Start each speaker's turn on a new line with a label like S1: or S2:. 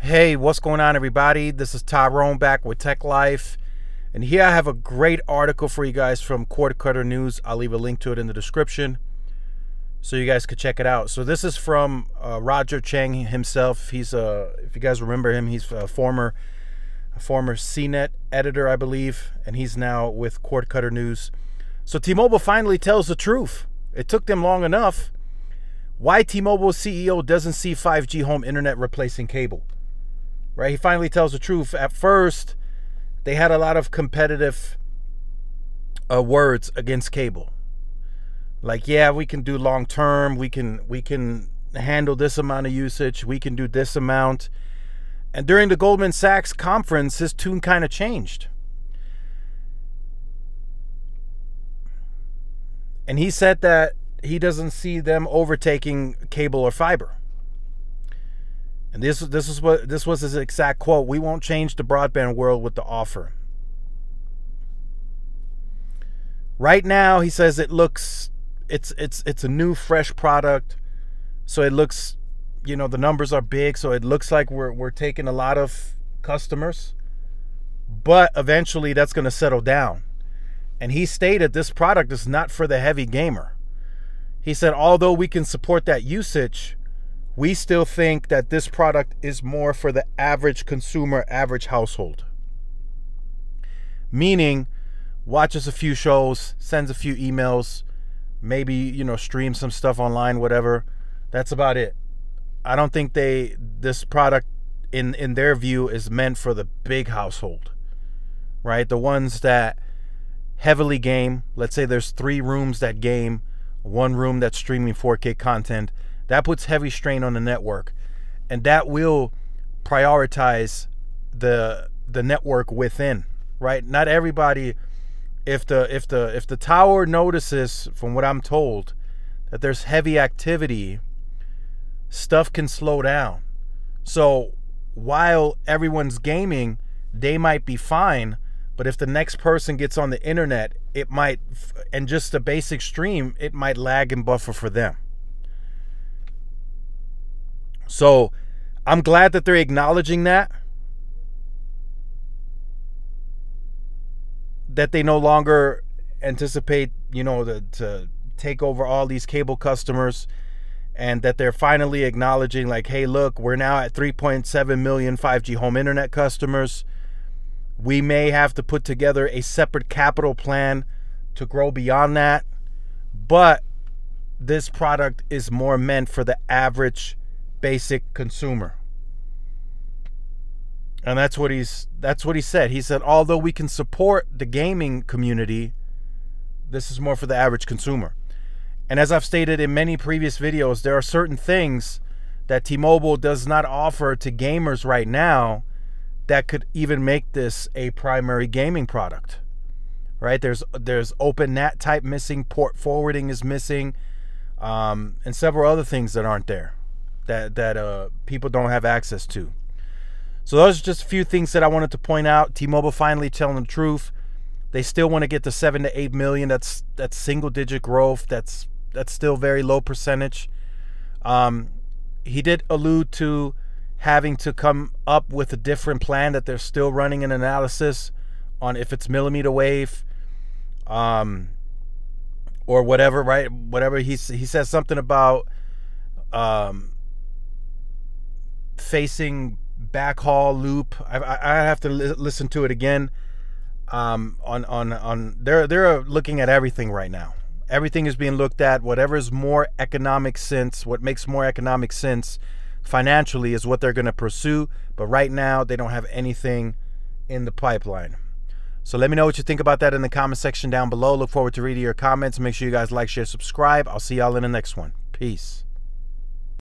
S1: Hey, what's going on, everybody? This is Tyrone back with Tech Life. And here I have a great article for you guys from Cord Cutter News. I'll leave a link to it in the description so you guys could check it out. So this is from Roger Cheng himself. He's if you guys remember him, he's a former CNET editor, I believe, and he's now with Cord Cutter News. So T-Mobile finally tells the truth. It took them long enough. Why T-Mobile CEO doesn't see 5G home internet replacing cable. Right? He finally tells the truth. At first, they had a lot of competitive words against cable. Like, yeah, we can do long term. We can handle this amount of usage. We can do this amount. And during the Goldman Sachs conference, his tune kind of changed. And he said that he doesn't see them overtaking cable or fiber. And this was his exact quote: "We won't change the broadband world with the offer." Right now, he says it's a new, fresh product, so it looks, you know, the numbers are big, so it looks like we're taking a lot of customers, but eventually that's going to settle down. And he stated this product is not for the heavy gamer. He said, although we can support that usage, we still think that this product is more for the average consumer, average household. Meaning, watches a few shows, sends a few emails, maybe, you know, streams some stuff online, whatever. That's about it. I don't think this product in their view is meant for the big household, right? The ones that heavily game. Let's say there's 3 rooms that game, 1 room that's streaming 4K content. That puts heavy strain on the network, and that will prioritize the network within, right? Not everybody. If the tower notices, from what I'm told, that there's heavy activity, stuff can slow down. So while everyone's gaming, they might be fine, but if the next person gets on the internet, it might, and just a basic stream, it might lag and buffer for them. So I'm glad that they're acknowledging that they no longer anticipate, you know, to take over all these cable customers, and that they're finally acknowledging, like, hey, look, we're now at 3.7 million 5G home internet customers. We may have to put together a separate capital plan to grow beyond that, but this product is more meant for the average basic consumer. And that's what he said. He said, although we can support the gaming community, this is more for the average consumer. And as I've stated in many previous videos, there are certain things that T-Mobile does not offer to gamers right now that could even make this a primary gaming product. Right? There's open NAT type missing, port forwarding is missing, and several other things that aren't there, that people don't have access to. So those are just a few things that I wanted to point out. T-Mobile finally telling the truth. They still want to get to 7 to 8 million. That's single digit growth. That's still very low percentage. He did allude to having to come up with a different plan, that they're still running an analysis on if it's millimeter wave, or whatever, right? Whatever he says something about facing backhaul loop. I have to listen to it again. They're looking at everything right now. Everything is being looked at. Whatever is more economic sense, what makes more economic sense financially is what they're going to pursue. But right now, they don't have anything in the pipeline. So let me know what you think about that in the comment section down below. Look forward to reading your comments. Make sure you guys like, share, subscribe. I'll see y'all in the next one. Peace.